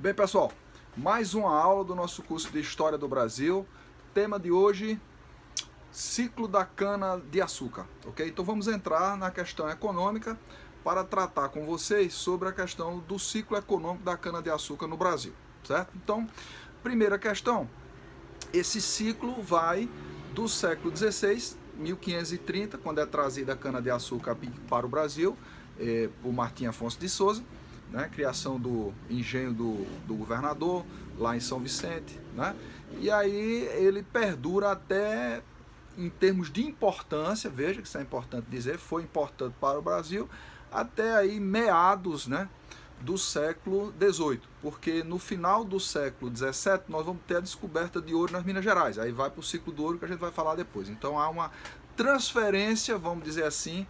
Bem, pessoal, mais uma aula do nosso curso de História do Brasil. Tema de hoje, ciclo da cana-de-açúcar, ok? Então vamos entrar na questão econômica para tratar com vocês sobre a questão do ciclo econômico da cana-de-açúcar no Brasil, certo? Então, primeira questão, esse ciclo vai do século XVI, 1530, quando é trazida a cana-de-açúcar para o Brasil, por Martim Afonso de Souza, né, criação do engenho do governador, lá em São Vicente, né, e aí ele perdura até, em termos de importância, veja que isso é importante dizer, foi importante para o Brasil, até aí meados, né, do século XVIII, porque no final do século XVII nós vamos ter a descoberta de ouro nas Minas Gerais, aí vai para o ciclo do ouro que a gente vai falar depois. Então há uma transferência, vamos dizer assim,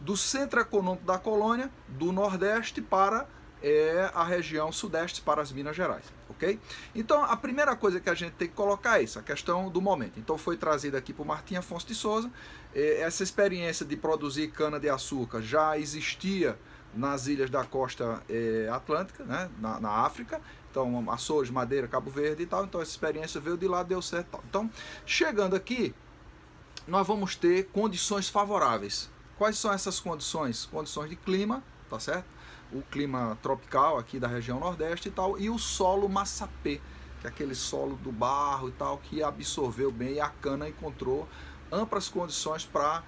do centro econômico da colônia, do Nordeste para a região Sudeste, para as Minas Gerais, ok? Então a primeira coisa que a gente tem que colocar é isso, a questão do momento. Então foi trazida aqui por Martim Afonso de Souza, essa experiência de produzir cana-de-açúcar já existia nas ilhas da costa atlântica, né, na África, então Açores, Madeira, Cabo Verde e tal, então essa experiência veio de lá, deu certo e tal. Então, chegando aqui, nós vamos ter condições favoráveis. Quais são essas condições? Condições de clima, tá certo? O clima tropical aqui da região Nordeste e tal, e o solo massapê, que é aquele solo do barro e tal, que absorveu bem e a cana encontrou amplas condições para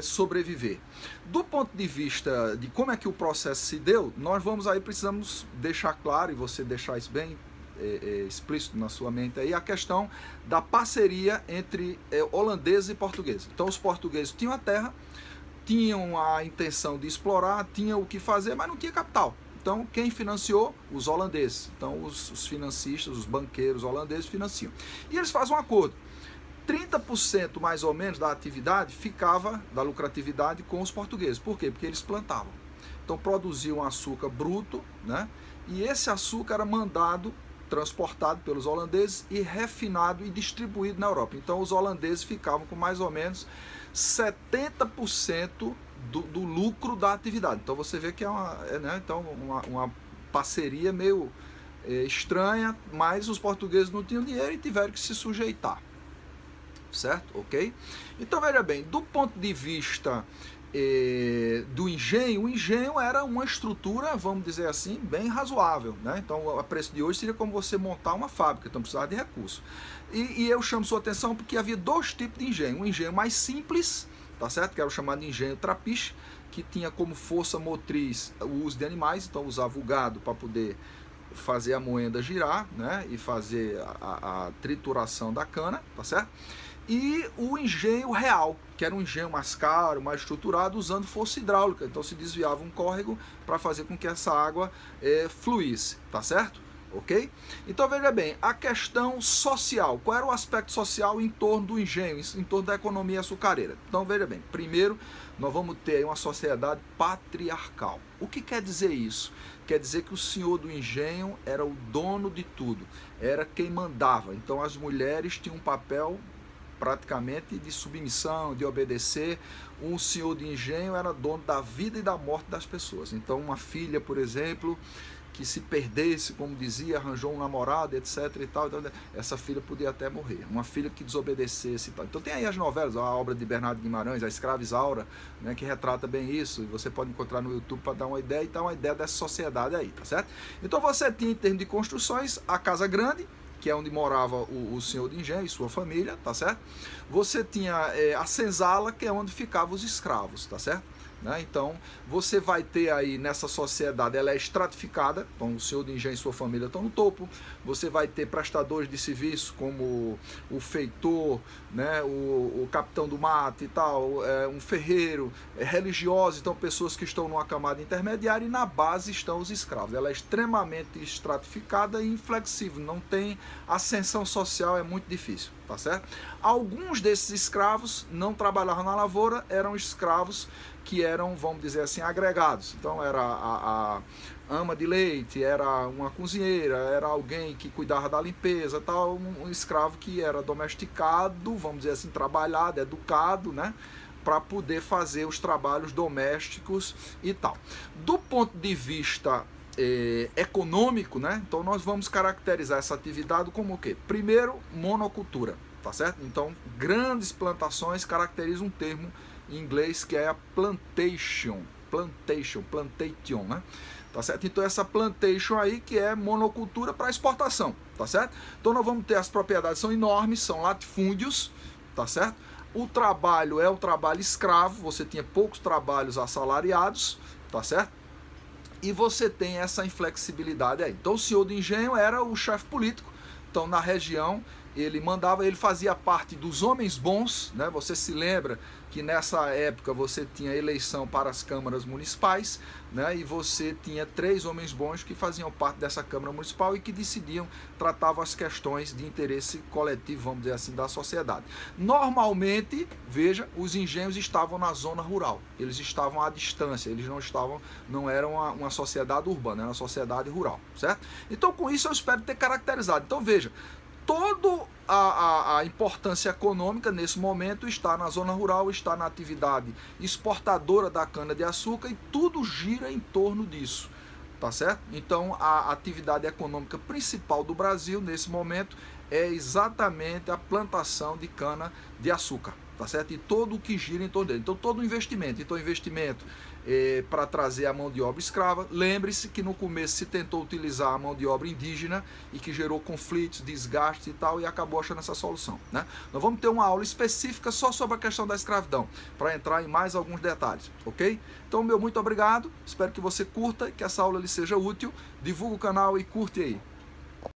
sobreviver. Do ponto de vista de como é que o processo se deu, nós precisamos deixar claro, e você deixar isso bem explícito na sua mente aí, a questão da parceria entre holandeses e portugueses. Então os portugueses tinham a terra, tinham a intenção de explorar, tinham o que fazer, mas não tinha capital. Então quem financiou? Os holandeses. Então os financistas, os banqueiros holandeses financiam. E eles fazem um acordo. 30% mais ou menos da atividade ficava, da lucratividade, com os portugueses. Por quê? Porque eles plantavam. Então produziam açúcar bruto, né? E esse açúcar era mandado, transportado pelos holandeses e refinado e distribuído na Europa. Então os holandeses ficavam com mais ou menos 70% do lucro da atividade. Então você vê que é uma parceria meio estranha, mas os portugueses não tinham dinheiro e tiveram que se sujeitar. Certo? Ok? Então veja bem, do ponto de vista do engenho, o engenho era uma estrutura, vamos dizer assim, bem razoável, né? Então a preço de hoje seria como você montar uma fábrica, então precisava de recursos. E eu chamo sua atenção porque havia dois tipos de engenho, um engenho mais simples, tá certo? Que era o chamado engenho trapiche, que tinha como força motriz o uso de animais, então usava o gado para poder fazer a moenda girar, né? E fazer a trituração da cana, tá certo? E o engenho real, que era um engenho mais caro, mais estruturado, usando força hidráulica. Então se desviava um córrego para fazer com que essa água fluísse, tá certo? Ok? Então veja bem, a questão social, qual era o aspecto social em torno do engenho, em torno da economia açucareira? Então veja bem, primeiro nós vamos ter uma sociedade patriarcal. O que quer dizer isso? Quer dizer que o senhor do engenho era o dono de tudo, era quem mandava. Então as mulheres tinham um papel praticamente de submissão, de obedecer. Um senhor de engenho era dono da vida e da morte das pessoas. Então uma filha, por exemplo, que se perdesse, como dizia, arranjou um namorado, etc e tal, então essa filha podia até morrer. Uma filha que desobedecesse e tal. Então tem aí as novelas, a obra de Bernardo Guimarães, A Escrava Isaura, né, que retrata bem isso, e você pode encontrar no YouTube para dar uma ideia, e dar uma ideia dessa sociedade aí, tá certo? Então você tinha, em termos de construções, a Casa Grande, que é onde morava o senhor de engenho e sua família, tá certo? Você tinha a senzala, que é onde ficavam os escravos, tá certo? Né? Então, você vai ter aí nessa sociedade, ela é estratificada, então o senhor de engenho e sua família estão no topo, você vai ter prestadores de serviço como o feitor, né? o capitão do mato e tal, um ferreiro, religiosos, então pessoas que estão numa camada intermediária, e na base estão os escravos. Ela é extremamente estratificada e inflexível, não tem ascensão social, é muito difícil, tá certo? Alguns desses escravos não trabalhavam na lavoura, eram escravos que eram, vamos dizer assim, agregados. Então era a ama de leite, era uma cozinheira, era alguém que cuidava da limpeza, tal, um escravo que era domesticado, vamos dizer assim, trabalhado, educado, né, para poder fazer os trabalhos domésticos e tal. Do ponto de vista econômico, né? Então nós vamos caracterizar essa atividade como o quê? Primeiro, monocultura, tá certo? Então, grandes plantações caracterizam um termo em inglês que é a plantation, né? Tá certo? Então essa plantation aí que é monocultura para exportação, tá certo? Então nós vamos ter, as propriedades são enormes, são latifúndios, tá certo? O trabalho é o trabalho escravo, você tinha poucos trabalhos assalariados, tá certo? E você tem essa inflexibilidade aí. Então o senhor do engenho era o chefe político, então na região ele mandava, ele fazia parte dos homens bons, né? Você se lembra que nessa época você tinha eleição para as câmaras municipais, né? E você tinha 3 homens bons que faziam parte dessa Câmara Municipal e que decidiam, tratavam as questões de interesse coletivo, vamos dizer assim, da sociedade. Normalmente, veja, os engenhos estavam na zona rural, eles estavam à distância, eles não eram uma sociedade urbana, era uma sociedade rural, certo? Então com isso eu espero ter caracterizado. Então veja, toda a importância econômica nesse momento está na zona rural, está na atividade exportadora da cana-de-açúcar e tudo gira em torno disso, tá certo? Então a atividade econômica principal do Brasil nesse momento é exatamente a plantação de cana-de-açúcar, tá certo? E todo o que gira em torno dele. Então todo o investimento, para trazer a mão de obra escrava. Lembre-se que no começo se tentou utilizar a mão de obra indígena e que gerou conflitos, desgastes e tal, e acabou achando essa solução, né? Nós vamos ter uma aula específica só sobre a questão da escravidão, para entrar em mais alguns detalhes, ok? Então, meu muito obrigado, espero que você curta, que essa aula lhe seja útil, divulga o canal e curte aí.